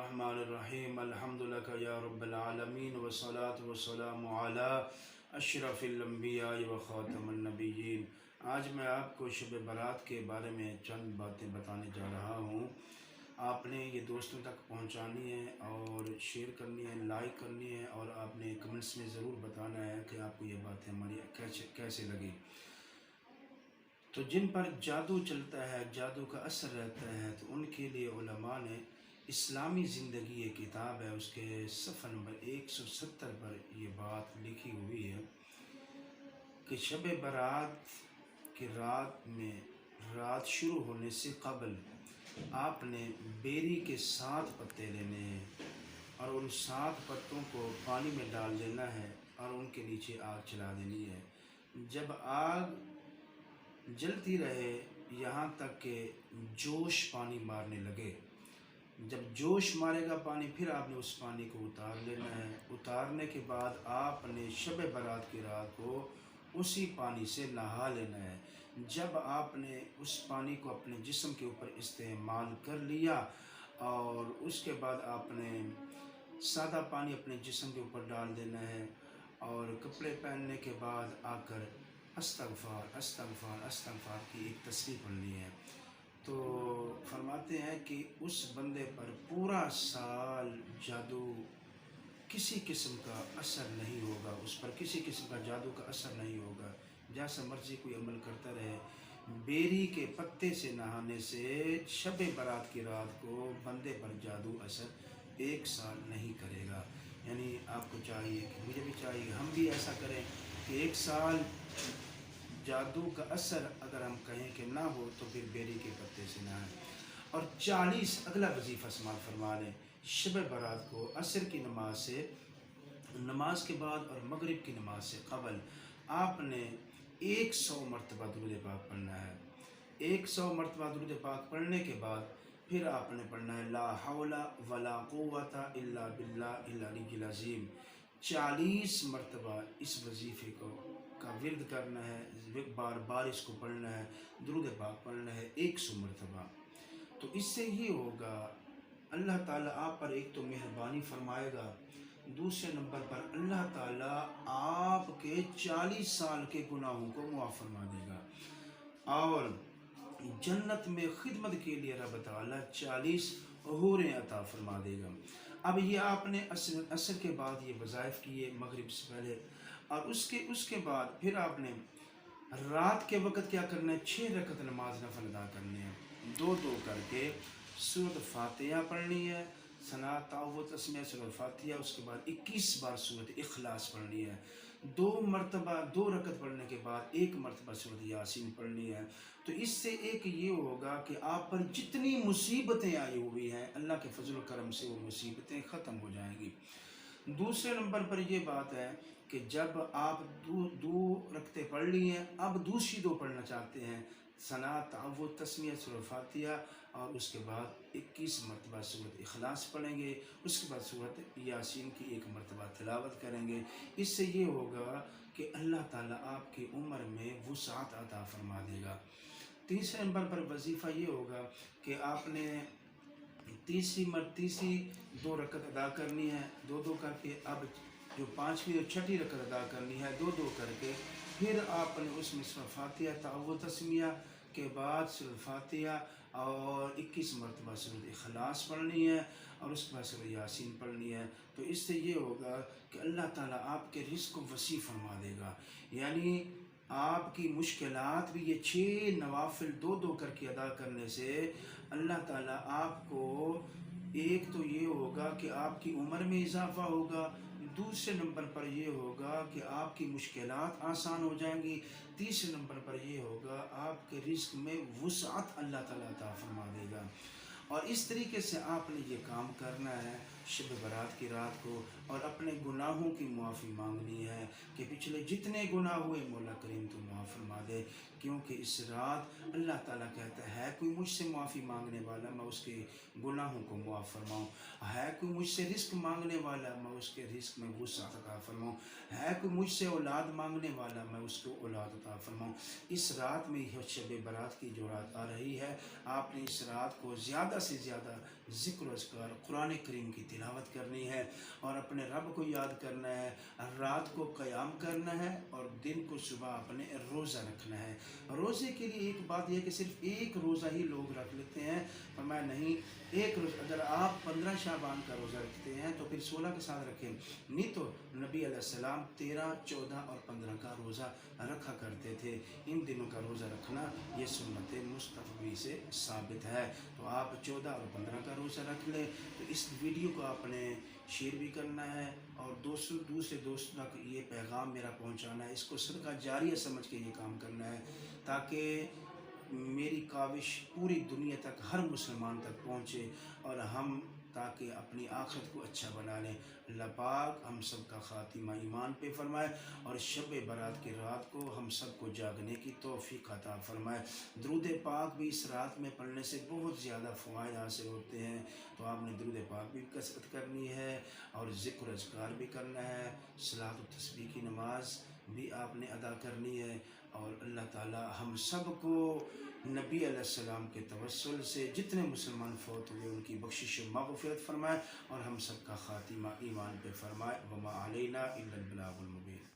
الرحمن الرحیم الحمد لک یا رب العالمین والصلاة والسلام علی اشرف الانبیاء و خاتم النبیین۔ آج میں آپ کو شب برات کے بارے میں چند باتیں بتانے جا رہا ہوں۔ آپ نے یہ دوستوں تک پہنچانی ہے اور شیئر کرنی ہے، لائک کرنی ہے، اور آپ نے کمنٹس میں ضرور بتانا ہے کہ آپ کو یہ باتیں ہماری کیسے لگی۔ تو جن پر جادو چلتا ہے، جادو کا اثر رہتا ہے، تو ان کے لیے علماء نے اسلامی زندگی یہ کتاب ہے، اس کے صفحہ نمبر 170 پر یہ بات لکھی ہوئی ہے کہ شب برات کی رات میں، رات شروع ہونے سے قبل آپ نے بیری کے 7 پتے لینے ہیں اور ان 7 پتوں کو پانی میں ڈال دینا ہے اور ان کے نیچے آگ چلا دینی ہے۔ جب آگ جلتی رہے یہاں تک کہ جوش پانی مارنے لگے، جب جوش مارے گا پانی، پھر آپ نے اس پانی کو اتار لینا ہے۔ اتارنے کے بعد آپ نے شب برات کی رات کو اسی پانی سے نہا لینا ہے۔ جب آپ نے اس پانی کو اپنے جسم کے اوپر استعمال کر لیا اور اس کے بعد آپ نے سادہ پانی اپنے جسم کے اوپر ڈال دینا ہے اور کپڑے پہننے کے بعد آ کر استغفار استغفار استغفار کی ایک تسبیح پڑھنی ہے۔ تو فرماتے ہیں کہ اس بندے پر پورا سال جادو کسی قسم کا اثر نہیں ہوگا، اس پر کسی قسم کا جادو کا اثر نہیں ہوگا، جیسا مرضی کوئی عمل کرتا رہے۔ بیری کے پتے سے نہانے سے شب برات کی رات کو بندے پر جادو اثر 1 سال نہیں کرے گا۔ یعنی آپ کو چاہیے کہ مجھے بھی چاہیے ہم بھی ایسا کریں کہ 1 سال جادو کا اثر اگر ہم کہیں کہ نہ ہو تو پھر بیری کے پتے سے نہائیں۔ اور 40 اگلا وظیفہ سماعت فرما لیں، شب برات کو عصر کی نماز سے، نماز کے بعد اور مغرب کی نماز سے قبل آپ نے 100 مرتبہ درود پاک پڑھنا ہے۔ 100 مرتبہ درود پاک پڑھنے کے بعد پھر آپ نے پڑھنا ہے لا حول ولا قوت الا باللہ العلی العظیم۔ 40 مرتبہ اس وظیفے کا ورد کرنا ہے، بار بار اس کو پڑھنا ہے، درود پاک پڑھنا ہے 100 مرتبہ۔ تو اس سے یہ ہوگا اللہ تعالیٰ آپ پر ایک تو مہربانی فرمائے گا، دوسرے نمبر پر اللہ تعالیٰ آپ کے 40 سال کے گناہوں کو معاف فرما دے گا اور جنت میں خدمت کے لیے رب تعالیٰ 40 حوریں عطا فرما دے گا۔ اب یہ آپ نے عصر کے بعد یہ وظائف کیے مغرب سے پہلے، اور اس کے بعد پھر آپ نے رات کے وقت کیا کرنا ہے، 6 رکعت نماز نفل ادا کرنے ہیں، 2 کر کے سورۃ فاتحہ پڑھنی ہے، ثنا تعوذ تسمیہ سورۃ فاتحہ، اس کے بعد 21 بار سورۃ اخلاص پڑھنی ہے، 2 مرتبہ 2 رکعت پڑھنے کے بعد 1 مرتبہ سورۃ یاسین پڑھنی ہے۔ تو اس سے ایک یہ ہوگا کہ آپ پر جتنی مصیبتیں آئی ہوئی ہیں اللہ کے فضل و کرم سے وہ مصیبتیں ختم ہو جائیں گی۔ دوسرے نمبر پر یہ بات ہے کہ جب آپ 2 رکعتیں پڑھ لی ہیں، اب دوسری 2 پڑھنا چاہتے ہیں، ثنا تعوذ تسمیہ سورۃ فاتحہ، اور اس کے بعد 21 مرتبہ سورۃ اخلاص پڑھیں گے، اس کے بعد سورۃ یاسین کی 1 مرتبہ تلاوت کریں گے۔ اس سے یہ ہوگا کہ اللہ تعالیٰ آپ کی عمر میں وسعت عطا فرما دے گا۔ تیسرے نمبر پر وظیفہ یہ ہوگا کہ آپ نے تیسری 2 رکعت ادا کرنی ہے، 2 کر کے، اب جو 5ویں اور 6ٹھی رکعت ادا کرنی ہے 2 کر کے، پھر آپ نے اس میں سورۃ فاتحہ تعوذ تسمیہ کے بعد سورۃ فاتحہ اور 21 مرتبہ سورۃ اخلاص پڑھنی ہے اور اس کے بعد سورۃ یاسین پڑھنی ہے۔ تو اس سے یہ ہوگا کہ اللہ تعالیٰ آپ کے رزق کو وسیع فرما دے گا، یعنی آپ کی مشکلات بھی یہ 6 نوافل 2 کر کے ادا کرنے سے اللہ تعالیٰ آپ کو، ایک تو یہ ہوگا کہ آپ کی عمر میں اضافہ ہوگا، دوسرے نمبر پر یہ ہوگا کہ آپ کی مشکلات آسان ہو جائیں گی، تیسرے نمبر پر یہ ہوگا آپ کے رزق میں وسعت اللہ تعالیٰ عطا فرما دے گا۔ اور اس طریقے سے آپ نے یہ کام کرنا ہے شب برات کی رات کو اور اپنے گناہوں کی معافی مانگنی ہے کہ پچھلے جتنے گناہ ہوئے مولا کریم تو معاف فرما دے، کیونکہ اس رات اللہ تعالیٰ کہتا ہے کوئی مجھ سے معافی مانگنے والا میں اس کے گناہوں کو معاف فرماؤں، ہے کوئی مجھ سے رزق مانگنے والا میں اس کے رزق میں وسعت عطا فرماؤں، ہے کوئی مجھ سے اولاد مانگنے والا میں اس کو اولاد عطا فرماؤں۔ اس رات میں یہ شب برات کی جو رات آ رہی ہے، آپ نے اس رات کو زیادہ سے زیادہ ذکر و اذکار قرآن کریم کی تلاوت کرنی ہے اور اپنے رب کو یاد کرنا ہے، رات کو قیام کرنا ہے اور دن کو صبح اپنے روزہ رکھنا ہے۔ روزے کے لیے ایک بات یہ ہے کہ صرف ایک روزہ ہی لوگ رکھ لیتے ہیں، فرمایا نہیں، ایک روزہ اگر آپ 15 شعبان کا روزہ رکھتے ہیں تو پھر 16 کے ساتھ رکھیں، نہیں تو نبی علیہ السلام 13، 14 اور 15 کا روزہ رکھا کرتے تھے۔ ان دنوں کا روزہ رکھنا یہ سنت مصطفی سے ثابت ہے، تو آپ 14 اور 15 کا روزہ رکھ لیں۔ تو اس ویڈیو کو آپ نے شیئر بھی کرنا ہے اور دوسرے دوستوں تک یہ پیغام میرا پہنچانا ہے، اس کو صدقہ جاریہ سمجھ کے یہ کام کرنا ہے تاکہ میری کاوش پوری دنیا تک ہر مسلمان تک پہنچے اور ہم تاکہ اپنی آخرت کو اچھا بنا لیں۔ اللہ پاک ہم سب کا خاتمہ ایمان پہ فرمائے اور شب برات کی رات کو ہم سب کو جاگنے کی توفیق عطا فرمائے۔ درود پاک بھی اس رات میں پڑھنے سے بہت زیادہ فوائد حاصل ہوتے ہیں، تو آپ نے درود پاک بھی کثرت کرنی ہے اور ذکر و اذکار بھی کرنا ہے، صلاۃ و تسبیح کی نماز بھی آپ نے ادا کرنی ہے، اور اللہ تعالی ہم سب کو نبی علیہ السلام کے توسل سے جتنے مسلمان فوت ہوئے ان کی بخشش و مغفرت فرمائے اور ہم سب کا خاتمہ ایمان پہ فرمائے۔ وما علینا الا البلاغ المبین۔